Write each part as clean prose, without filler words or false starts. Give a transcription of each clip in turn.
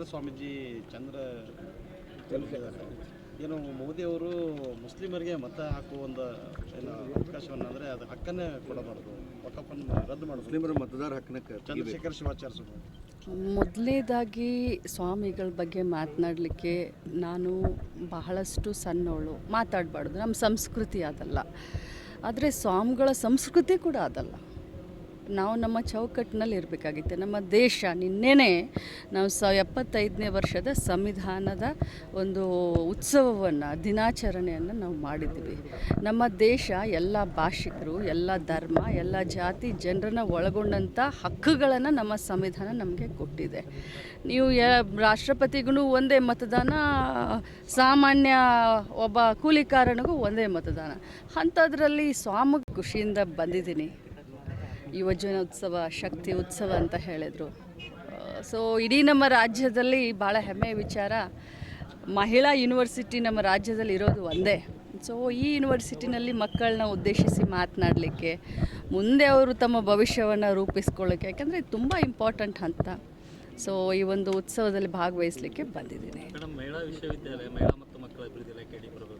ಶಿವಾಚಾರ್ಯ ಸ್ವಾಮೀಜಿ ಚಂದ್ರ ಏನು ಮೋದಿ ಅವರು ಮುಸ್ಲಿಮರಿಗೆ ಮತ ಹಾಕುವ ಒಂದು ಏನು ಅವಕಾಶವನ್ನು ಅಂದರೆ ಅದು ಹಕ್ಕನ್ನೇ ಕೊಡಬಾರ್ದು, ವಕಫನ್ನು ರದ್ದು ಮಾಡೋದು, ಮುಸ್ಲಿಮರ ಮತದಾರ ಹಕ್ಕನ್ನ ಚಂದ್ರಶೇಖರ್ ಶಿವಾಚಾರ್ಯ ಸ್ವಾಮಿ. ಮೊದಲನೇದಾಗಿ ಸ್ವಾಮಿಗಳ ಬಗ್ಗೆ ಮಾತನಾಡಲಿಕ್ಕೆ ನಾನು ಬಹಳಷ್ಟು ಸಣ್ಣವಳು, ಮಾತಾಡಬಾರ್ದು, ನಮ್ಮ ಸಂಸ್ಕೃತಿ ಅದಲ್ಲ. ಆದರೆ ಸ್ವಾಮಿಗಳ ಸಂಸ್ಕೃತಿ ಕೂಡ ಅದಲ್ಲ. ನಾವು ನಮ್ಮ ಚೌಕಟ್ಟಿನಲ್ಲಿ ಇರಬೇಕಾಗಿತ್ತು. ನಮ್ಮ ದೇಶ ನಿನ್ನೆನೇ ನಾವು 75ನೇ ವರ್ಷದ ಸಂವಿಧಾನದ ಒಂದು ಉತ್ಸವವನ್ನು, ದಿನಾಚರಣೆಯನ್ನು ನಾವು ಮಾಡಿದ್ವಿ. ನಮ್ಮ ದೇಶ ಎಲ್ಲ ಭಾಷಿಕರು, ಎಲ್ಲ ಧರ್ಮ, ಎಲ್ಲ ಜಾತಿ ಜನರನ್ನು ಒಳಗೊಂಡಂಥ ಹಕ್ಕುಗಳನ್ನು ನಮ್ಮ ಸಂವಿಧಾನ ನಮಗೆ ಕೊಟ್ಟಿದೆ. ನೀವು ರಾಷ್ಟ್ರಪತಿಗೂ ಒಂದೇ ಮತದಾನ, ಸಾಮಾನ್ಯ ಒಬ್ಬ ಕೂಲಿಕಾರನಿಗೂ ಒಂದೇ ಮತದಾನ. ಅಂಥದ್ರಲ್ಲಿ ಸ್ವಾಮಿ ಖುಷಿಯಿಂದ ಬಂದಿದ್ದೀನಿ. ಯುವಜನ ಉತ್ಸವ, ಶಕ್ತಿ ಉತ್ಸವ ಅಂತ ಹೇಳಿದರು. ಸೊ ಇಡೀ ನಮ್ಮ ರಾಜ್ಯದಲ್ಲಿ ಭಾಳ ಹೆಮ್ಮೆಯ ವಿಚಾರ, ಮಹಿಳಾ ಯೂನಿವರ್ಸಿಟಿ ನಮ್ಮ ರಾಜ್ಯದಲ್ಲಿ ಇರೋದು ಒಂದೇ. ಸೊ ಈ ಯೂನಿವರ್ಸಿಟಿನಲ್ಲಿ ಮಕ್ಕಳನ್ನ ಉದ್ದೇಶಿಸಿ ಮಾತನಾಡಲಿಕ್ಕೆ, ಮುಂದೆ ಅವರು ತಮ್ಮ ಭವಿಷ್ಯವನ್ನು ರೂಪಿಸ್ಕೊಳ್ಳೋಕ್ಕೆ, ಯಾಕಂದರೆ ತುಂಬ ಇಂಪಾರ್ಟೆಂಟ್ ಅಂತ. ಸೊ ಈ ಒಂದು ಉತ್ಸವದಲ್ಲಿ ಭಾಗವಹಿಸಲಿಕ್ಕೆ ಬಂದಿದ್ದೀನಿ. ಮಹಿಳಾ ವಿಶ್ವವಿದ್ಯಾಲಯ, ಮಹಿಳಾ ಮತ್ತು ಮಕ್ಕಳ ಅಭಿವೃದ್ಧಿ ಇಲಾಖೆ ಬರಬೇಕು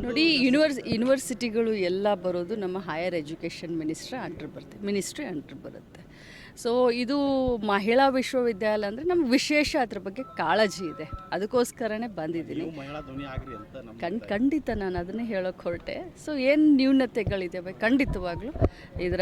ನೋಡಿ, ಯೂನಿವರ್ಸಿಟಿಗಳು ಎಲ್ಲ ಬರೋದು ನಮ್ಮ ಹೈಯರ್ ಎಜುಕೇಷನ್ ಮಿನಿಸ್ಟ್ರಿ ಅಂಡರ್ ಬರುತ್ತೆ. ಸೊ ಇದು ಮಹಿಳಾ ವಿಶ್ವವಿದ್ಯಾಲಯ ಅಂದರೆ ನಮ್ಗೆ ವಿಶೇಷ ಅದ್ರ ಬಗ್ಗೆ ಕಾಳಜಿ ಇದೆ, ಅದಕ್ಕೋಸ್ಕರನೇ ಬಂದಿದ್ದೀನಿ. ಖಂಡಿತ ನಾನು ಅದನ್ನೇ ಹೇಳೋಕ್ಕೆ ಹೊರಟೆ. ಸೊ ಏನು ನ್ಯೂನತೆಗಳಿದ್ದಾವೆ ಖಂಡಿತವಾಗ್ಲೂ ಇದರ